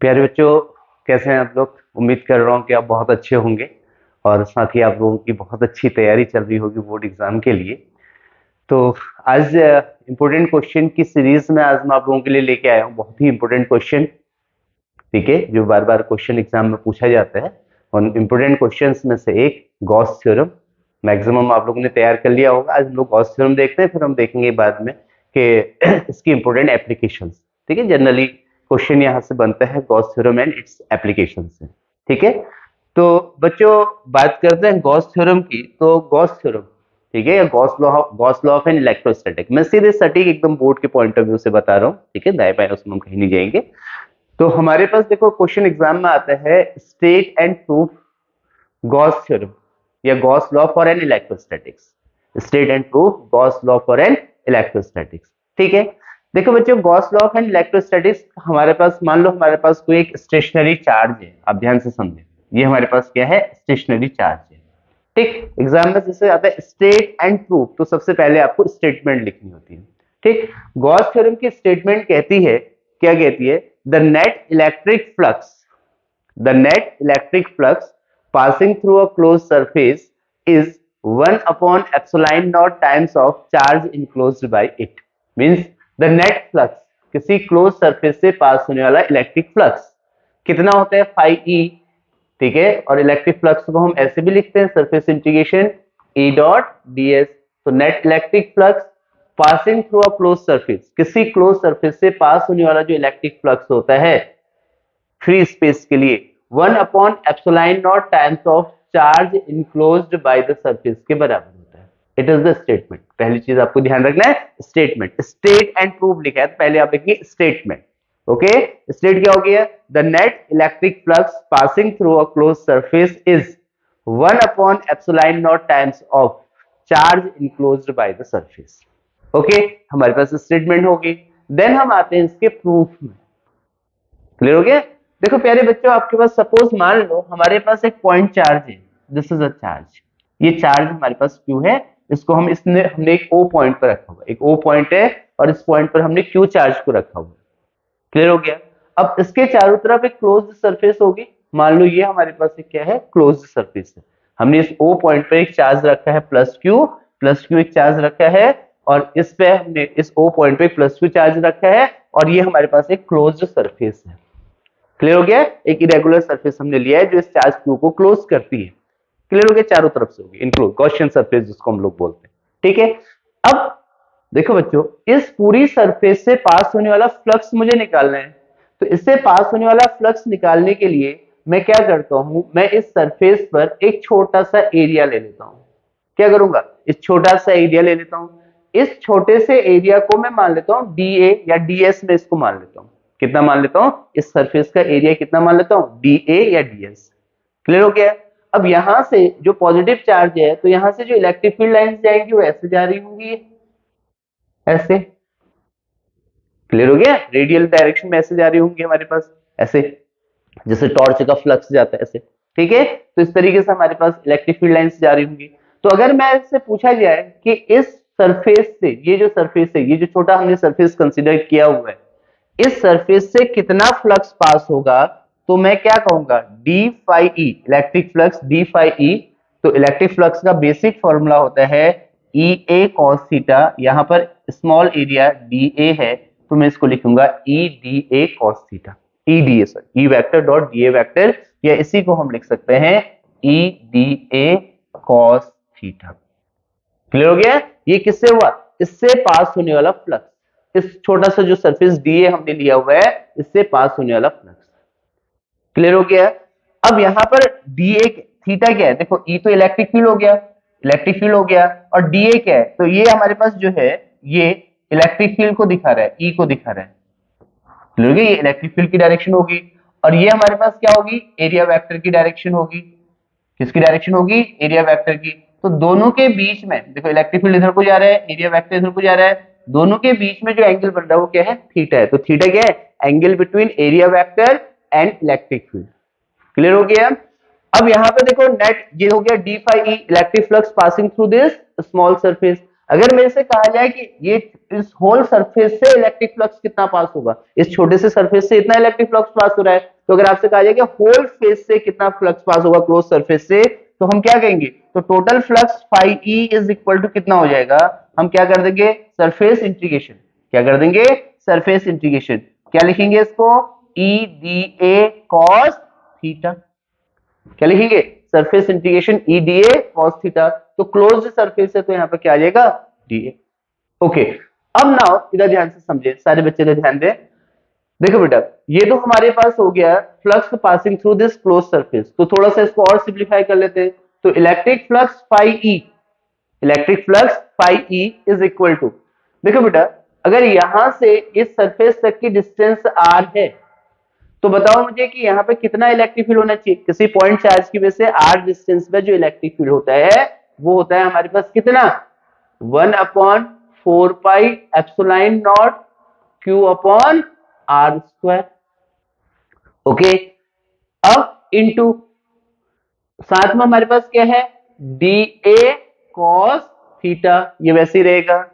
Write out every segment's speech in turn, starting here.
प्यारे बच्चों, कैसे हैं आप लोग? उम्मीद कर रहा हूँ कि आप बहुत अच्छे होंगे और साथ ही आप लोगों की बहुत अच्छी तैयारी चल रही होगी बोर्ड एग्जाम के लिए। तो आज इम्पोर्टेंट क्वेश्चन की सीरीज में आज मैं आप लोगों के लिए लेके आया हूँ बहुत ही इम्पोर्टेंट क्वेश्चन। ठीक है, जो बार बार क्वेश्चन एग्जाम में पूछा जाता है। और इम्पोर्टेंट क्वेश्चंस में से एक गॉस थ्योरम। मैक्सिमम आप लोगों ने तैयार कर लिया होगा। आज हम लोग गॉस थ्योरम देखते हैं, फिर हम देखेंगे बाद में कि इसकी इंपॉर्टेंट एप्लीकेशंस। ठीक है, जनरली क्वेश्चन यहाँ से बनता है Gauss theorem and its application से। ठीक है, तो बच्चों बात करते हैं गॉस थ्योरम की। तो गॉस थ्योरम, ठीक है, या Gauss law of an electrostatic. मैं सीधे सटीक एकदम बोर्ड के पॉइंट ऑफ व्यू से बता रहा हूँ। ठीक है, दाएं बाएं उसमें हम कहीं नहीं जाएंगे। तो हमारे पास देखो क्वेश्चन एग्जाम में आता है state and proof Gauss theorem या Gauss law for an electrostatics. State and proof Gauss law for an electrostatics. ठीक है, देखो बच्चों, Gauss law of an electrostatics हमारे पास, मान लो हमारे पास कोई एक स्टेशनरी चार्ज है। आप ध्यान से समझे, ये हमारे पास क्या है? स्टेशनरी चार्ज है। ठीक, एग्जाम में जैसे आता है स्टेट एंड प्रूफ, तो सबसे पहले आपको स्टेटमेंट लिखनी होती है। ठीक, गॉस थ्योरम की स्टेटमेंट कहती है, क्या कहती है? The net electric flux passing through a closed surface is 1 upon epsilon naught times of charge enclosed by it. Means the net flux, किसी closed surface से पास होने वाला इलेक्ट्रिक फ्लक्स कितना होता है? phi e। ठीक है, और इलेक्ट्रिक फ्लक्स को हम ऐसे भी लिखते हैं, surface integration E dot ds। तो net electric flux passing through a close surface, किसी क्लोज सरफेस से पास होने वाला जो इलेक्ट्रिक फ्लक्स होता है फ्री स्पेस के लिए, 1 upon epsilon not times of charge enclosed by the surface के बराबर होता है। It is the statement. पहली चीज आपको ध्यान रखना है, स्टेटमेंट। स्टेट एंड प्रूफ लिखा है तो पहले आप लिखिए स्टेटमेंट। ओके, स्टेट क्या हो गया? The net electric flux passing through a close surface is 1 upon epsilon not times of charge enclosed by the surface. Okay, हमारे पास स्टेटमेंट होगी। देन हम आते हैं इसके प्रूफ में। क्लियर हो गया? देखो प्यारे बच्चों, आपके पास सपोज मान लो हमारे पास एक पॉइंट चार्ज है। This is a charge. ये चार्ज हमारे पास क्यू है। इसको हमने एक ओ पॉइंट पर रखा हुआ। एक ओ पॉइंट है और इस पॉइंट पर हमने क्यू चार्ज को रखा हुआ। क्लियर हो गया? अब इसके चारों तरफ एक क्लोज्ड सरफेस होगी। मान लो ये हमारे पास एक क्या है? क्लोज्ड सरफेस है। हमने इस ओ पॉइंट पर एक चार्ज रखा है प्लस क्यू एक चार्ज रखा है, और इस पे हमने इस ओ पॉइंट पे प्लस क्यू चार्ज रखा है, और ये हमारे पास एक क्लोज्ड सरफेस है। क्लियर हो गया? एक इरेगुलर सरफेस हमने लिया है जो इस चार्ज क्यू को क्लोज करती है। क्लियर हो गया? चारों तरफ से होगी इनक्लोज, गॉसियन सरफेस जिसको हम लोग बोलते हैं। ठीक है, अब देखो बच्चों, इस पूरी सरफेस से पास होने वाला फ्लक्स मुझे निकालना है। तो इससे पास होने वाला फ्लक्स निकालने के लिए मैं क्या करता हूं? मैं इस सरफेस पर एक छोटा सा एरिया ले लेता हूं। क्या करूंगा? इस छोटा सा एरिया ले लेता हूं। इस छोटे से एरिया को मैं मान लेता हूं डीए या डीएस में इसको मान लेता हूं। कितना मान लेता हूं? इस सरफेस का एरिया कितना मान लेता हूं? डीए या डीएस। क्लियर हो गया? अब यहां से जो पॉजिटिव चार्ज है, तो यहां से जो इलेक्ट्रिक फील्ड लाइंस जाएंगी वो ऐसे जा रही होंगी, ऐसे। क्लियर हो गया? रेडियल डायरेक्शन में ऐसे जा रही होंगी हमारे पास, ऐसे जैसे टॉर्च का फ्लक्स जाता है ऐसे। ठीक है, तो इस तरीके से हमारे पास इलेक्ट्रिक फील्ड लाइंस जा रही होंगी। तो अगर मैं इससे पूछा जाए कि इस सरफेस से, ये जो सरफेस है, ये जो छोटा हमने सरफेस कंसीडर किया हुआ है, इस सरफेस से कितना फ्लक्स पास होगा, तो मैं क्या कहूंगा? D phi E, electric flux d phi E. तो इलेक्ट्रिक फ्लक्स का बेसिक फॉर्मूला होता है ई ए कॉस थीटा। यहां पर स्मॉल एरिया डी ए है, तो मैं इसको लिखूंगा E D A cos theta. E D A, sorry, E vector dot D A vector, या इसी को हम लिख सकते हैं E D A cos theta. Clear हो गया? ये किससे हुआ? इससे पास होने वाला फ्लक्स, इस छोटा सा जो सरफेस डीए हमने लिया हुआ है, इससे पास होने वाला फ्लक्स। क्लियर हो गया? अब यहां पर डीए थीटा क्या है? देखो, ई तो इलेक्ट्रिक फील्ड हो गया, इलेक्ट्रिक फील्ड हो गया, और डीए क्या है? तो ये हमारे पास जो है, ये इलेक्ट्रिक फील्ड को दिखा रहा है, ई को दिखा रहा है। क्लियर हो गया? ये इलेक्ट्रिक फील्ड की डायरेक्शन होगी, और ये हमारे पास क्या होगी? एरिया वेक्टर की डायरेक्शन होगी। किसकी डायरेक्शन होगी? एरिया वेक्टर की। तो दोनों के बीच में देखो, इलेक्ट्रिक फील्ड इधर को जा रहा है, एरिया वेक्टर इधर को जा रहा है, दोनों के बीच में जो एंगल बन रहा है वो क्या है? थीटा है। तो थीटा क्या है? Angle between area vector and electric field. Clear हो गया? अब यहां पे देखो, नेट ये हो गया d phi E, electric flux passing through this small surface. अगर मेरे से कहा जाए कि ये इस होल सरफेस से इलेक्ट्रिक फ्लक्स कितना पास होगा, इस छोटे से सरफेस से इतना इलेक्ट्रिक फ्लक्स पास हो रहा है, तो अगर आपसे कहा जाए कि होल फेस से कितना फ्लक्स पास होगा क्लोज सरफेस से, तो हम क्या कहेंगे, तो total flux phi E is equal to कितना हो जाएगा, हम क्या कर देंगे, सरफेस इंटीग्रेशन, क्या कर देंगे, सरफेस इंटीग्रेशन, क्या लिखेंगे इसको, E D A cos theta, क्या लिखेंगे, surface integration E D A cos theta, तो क्लोज सरफेस है तो यहाँ पे क्या आ जाएगा, डी ए। ओके, अब नाउ इधर ध्यान से समझे, सारे बच्चे इधर ध्यान दें। देखो बेटा, ये तो हमारे पास हो गया flux passing through this close surface, तो थोड़ा सा इसको और सिंप्लीफाई कर लेते हैं, तो electric flux phi E, electric flux phi E is equal to, देखो बेटा, अगर यहां से इस सरफेस तक की डिस्टेंस आर है, तो बताओ मुझे कि यहाँ पे कितना इलेक्ट्रिक फील्ड होना चाहिए, किसी पॉइंट चार्ज की वजह से आर डिस्टेंस पे जो इलेक्ट्रिक फील्ड होता है वो होता है हमारे पास कितना, 1/4 pi epsilon naught q upon r square. Okay, अब इनटू साथ में हमारे पास क्या है, डी ए कॉस थीटा, ये वैसे ही रहेगा,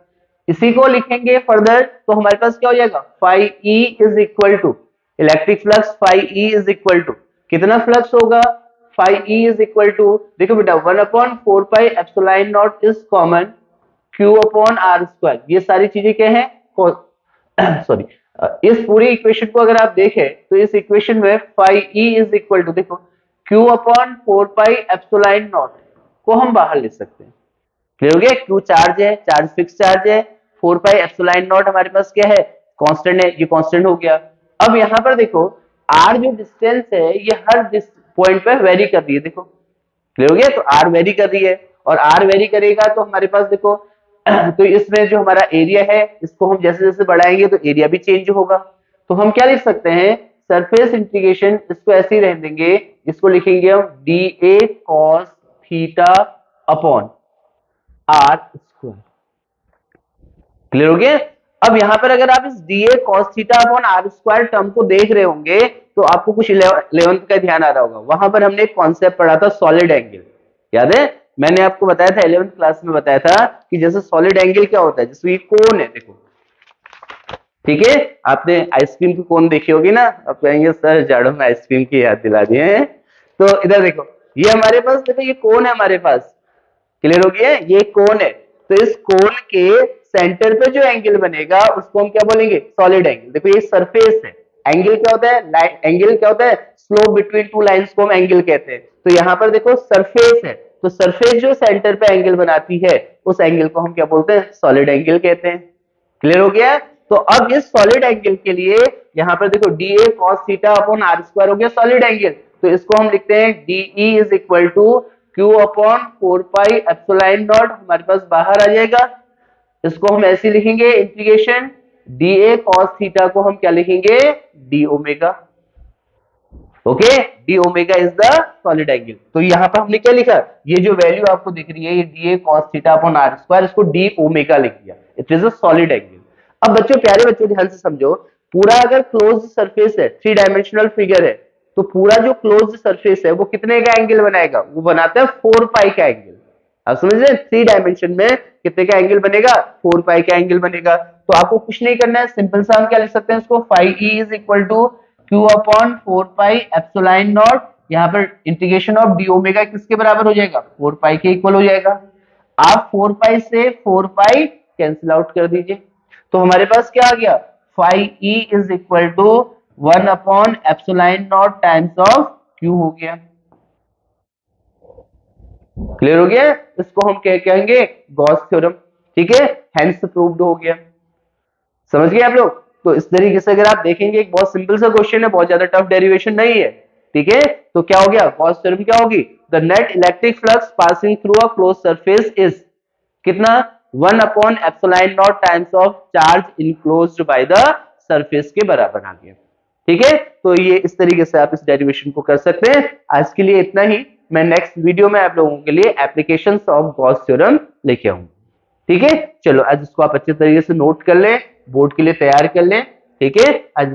इसी को लिखेंगे फर्दर तो हमारे पास क्या हो जाएगा, phi E is equal to, electric flux phi E is equal to कितना फ्लक्स होगा, phi E is equal to, देखो बेटा 1/4 pi epsilon naught is common q upon r square, ये सारी चीजें क्या है, सॉरी, इस पूरी इक्वेशन को अगर आप देखें तो इस इक्वेशन में phi E is equal to, देखो Q upon 4 pi epsilon naught को हम बाहर ले सकते हैं, क्लियर हो गया, क्यू चार्ज है, चार्ज फिक्स चार्ज है, 4 पाई एप्सिलॉन नॉट हमारे पास क्या है, कांस्टेंट है, ये कांस्टेंट हो गया। अब यहां पर देखो आर जो डिस्टेंस है ये हर पॉइंट पे वेरी कर रही है, देखो क्लियर हो गया, तो आर वेरी कर रही है, और आर वेरी करेगा तो हमारे पास देखो तो इसमें जो हमारा एरिया है इसको हम जैसे जैसे बढ़ाएंगे तो एरिया भी चेंज होगा, तो हम क्या लिख सकते हैं, सरफेस इंटीग्रेशन, इसको ऐसे ही रहने देंगे, इसको लिखेंगे हम d A cos theta upon r square, clear हो गया। अब यहां पर अगर आप इस d A cos theta upon r square term को देख रहे होंगे तो आपको कुछ 11th का ध्यान आ रहा होगा, वहां पर हमने एक कॉन्सेप्ट पढ़ा था सॉलिड एंगल, याद है, मैंने आपको बताया था 11th क्लास में बताया था कि जैसे सॉलिड एंगल क्या होता है, जैसे ये कोन है देखो, ठीक है, आपने आइसक्रीम की कोन देखी होगी ना, आप कहेंगे सर जाड़ों में आइसक्रीम की याद दिला दिए हैं, तो इधर देखो ये हमारे पास, देखो ये कोन है हमारे पास, क्लियर हो गया, ये कोन है, तो इस कोन के सेंटर पे जो एंगल बनेगा उसको हम क्या बोलेंगे, सॉलिड एंगल, देखो ये सरफेस है, एंगल क्या होता है, एंगल क्या होता है, स्लोप बिटवीन टू लाइंस को हम एंगल कहते हैं, तो यहाँ पर देखो सरफेस है, तो सरफेस जो सेंटर पे एंगल बनाती है उस एंगल को हम क्या बोलते हैं, सॉलिड एंगल कहते हैं, क्लियर हो गया। तो अब इस सॉलिड एंगल के लिए यहाँ पर देखो d A cos theta upon r square हो गया सॉलिड एंगल, तो इसको हम लिखते हैं d E is equal to q upon 4 pi epsilon naught, हमारे पास बाहर आ जाएगा, इसको हम ऐसे लिखेंगे integration d A cos theta को हम क्या लिखेंगे, d omega, okay, d omega is the solid angle, तो यहाँ पर हमने क्या लिखा, ये जो वैल्यू आपको दिख रही है ये d A cos theta upon r square, इसको डी ओमेगा लिख दिया, it is a solid angle. अब बच्चों, प्यारे बच्चों ध्यान से समझो, पूरा अगर क्लोज सरफेस है, 3 डायमेंशनल फिगर है, तो पूरा जो क्लोज सरफेस है वो कितने का एंगल बनाएगा, वो बनाता है 4 पाई का एंगल, आप समझ रहे हैं, 3 डायमेंशन में कितने का एंगल बनेगा, 4 पाई का एंगल बनेगा, तो आपको कुछ नहीं करना है, सिंपल सा हम क्या लिख सकते हैं इसको, phi E is equal to q upon 4 pi epsilon naught, यहाँ पर इंटीग्रेशन ऑफ डी ओमेगा किसके बराबर हो जाएगा, 4 पाई के इक्वल हो जाएगा, आप 4 पाई से 4 पाई कैंसिल आउट कर दीजिए, तो हमारे पास क्या आ गया, phi E is equal to 1/एप्सिलॉन नॉट टाइम्स ऑफ क्यू हो गया, क्लियर हो गया, इसको हम क्या कहेंगे, गॉस थ्योरम, ठीक है, हेंस प्रूव्ड हो गया, समझ गए आप लोग। तो इस तरीके से अगर आप देखेंगे, एक बहुत सिंपल सा क्वेश्चन है, बहुत ज्यादा टफ डेरिवेशन नहीं है, ठीक है, तो क्या हो गया, गॉस थ्योरम क्या होगी, the net electric flux passing through a close surface is कितना, 1/एप्सिलॉन naught times of charge enclosed by the surface के बराबर आ गया, ठीक है, तो ये इस तरीके से आप इस डेरिवेशन को कर सकते हैं। आज के लिए इतना ही, मैं नेक्स्ट वीडियो में आप लोगों के लिए एप्लीकेशंस ऑफ गॉस थ्योरम लेके आऊंगा, ठीक है, चलो आज इसको आप अच्छे तरीके से नोट कर लें, बोर्ड के लिए तैयार कर लें, ठीक है, आज